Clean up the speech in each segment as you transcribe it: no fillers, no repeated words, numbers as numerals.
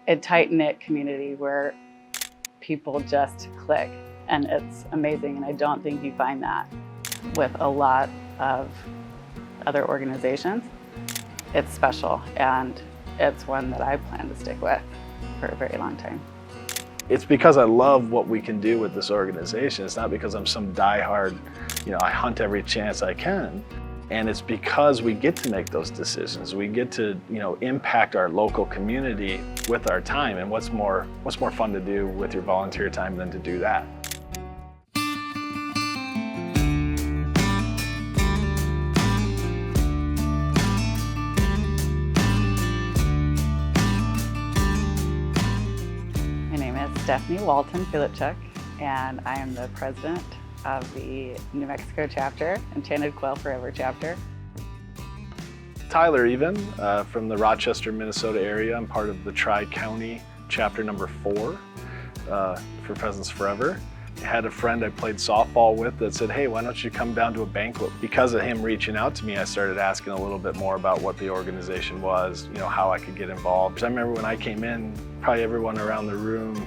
a tight-knit community where people just click, and it's amazing. And I don't think you find that with a lot of other organizations. It's special, and it's one that I plan to stick with for a very long time. It's because I love what we can do with this organization. It's not because I'm some diehard, I hunt every chance I can. And it's because we get to make those decisions. We get to, impact our local community with our time. And what's more fun to do with your volunteer time than to do that? My name is Stephanie Walton-Filipchuk, and I am the president of the New Mexico chapter, Enchanted Quail Forever chapter. Tyler Even from the Rochester, Minnesota area. I'm part of the Tri-County chapter number 4 for Pheasants Forever. I had a friend I played softball with that said, hey, why don't you come down to a banquet? Because of him reaching out to me, I started asking a little bit more about what the organization was, how I could get involved. I remember when I came in, probably everyone around the room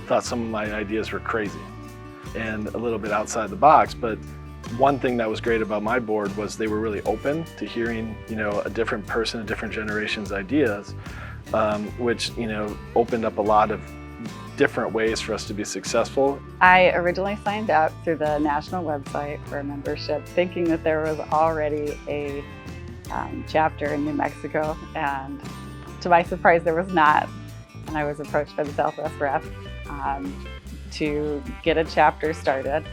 thought some of my ideas were crazy and a little bit outside the box, but one thing that was great about my board was they were really open to hearing, a different person, a different generation's ideas, which, opened up a lot of different ways for us to be successful. I originally signed up through the national website for a membership, thinking that there was already a chapter in New Mexico, and to my surprise, there was not. And I was approached by the Southwest rep to get a chapter started.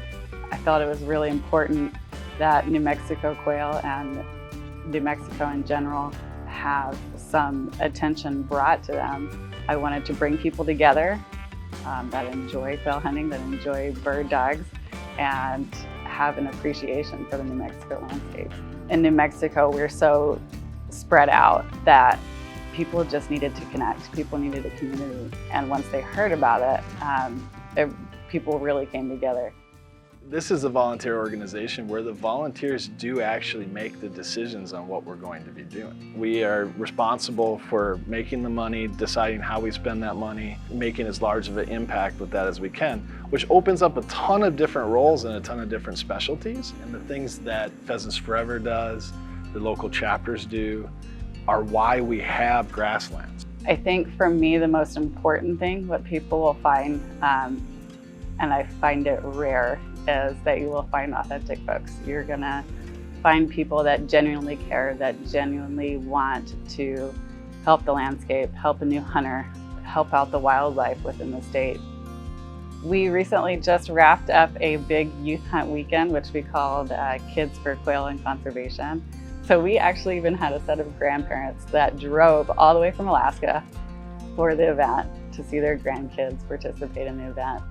I thought it was really important that New Mexico quail and New Mexico in general have some attention brought to them. I wanted to bring people together that enjoy quail hunting, that enjoy bird dogs, and have an appreciation for the New Mexico landscape. In New Mexico, we're so spread out that people just needed to connect. People needed a community. And once they heard about it, people really came together. This is a volunteer organization where the volunteers do actually make the decisions on what we're going to be doing. We are responsible for making the money, deciding how we spend that money, making as large of an impact with that as we can, which opens up a ton of different roles and a ton of different specialties. And the things that Pheasants Forever does, the local chapters do, are why we have grasslands. I think for me, the most important thing, what people will find, and I find it rare, is that you will find authentic folks. You're gonna find people that genuinely care, that genuinely want to help the landscape, help a new hunter, help out the wildlife within the state. We recently just wrapped up a big youth hunt weekend, which we called Kids for Quail and Conservation. So we actually even had a set of grandparents that drove all the way from Alaska for the event to see their grandkids participate in the event.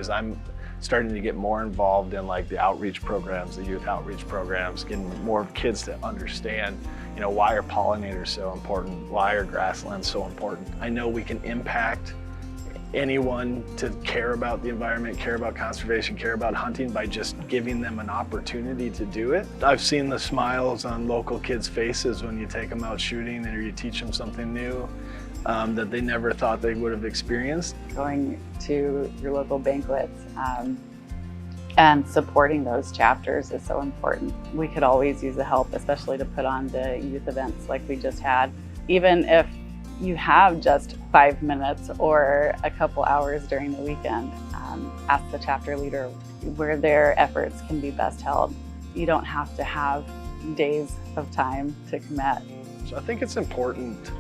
I'm starting to get more involved in the outreach programs, the youth outreach programs, getting more kids to understand, why are pollinators so important? Why are grasslands so important? I know we can impact anyone to care about the environment, care about conservation, care about hunting by just giving them an opportunity to do it. I've seen the smiles on local kids' faces when you take them out shooting or you teach them something new that they never thought they would have experienced. Going to your local banquets and supporting those chapters is so important. We could always use the help, especially to put on the youth events like we just had. Even if you have just 5 minutes or a couple hours during the weekend, ask the chapter leader where their efforts can be best held. You don't have to have days of time to commit. So I think it's important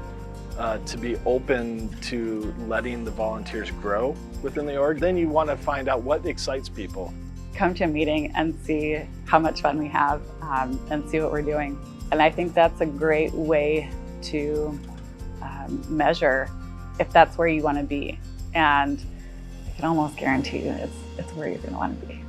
to be open to letting the volunteers grow within the org. Then you want to find out what excites people. Come to a meeting and see how much fun we have and see what we're doing. And I think that's a great way to measure if that's where you want to be. And I can almost guarantee you it's where you're going to want to be.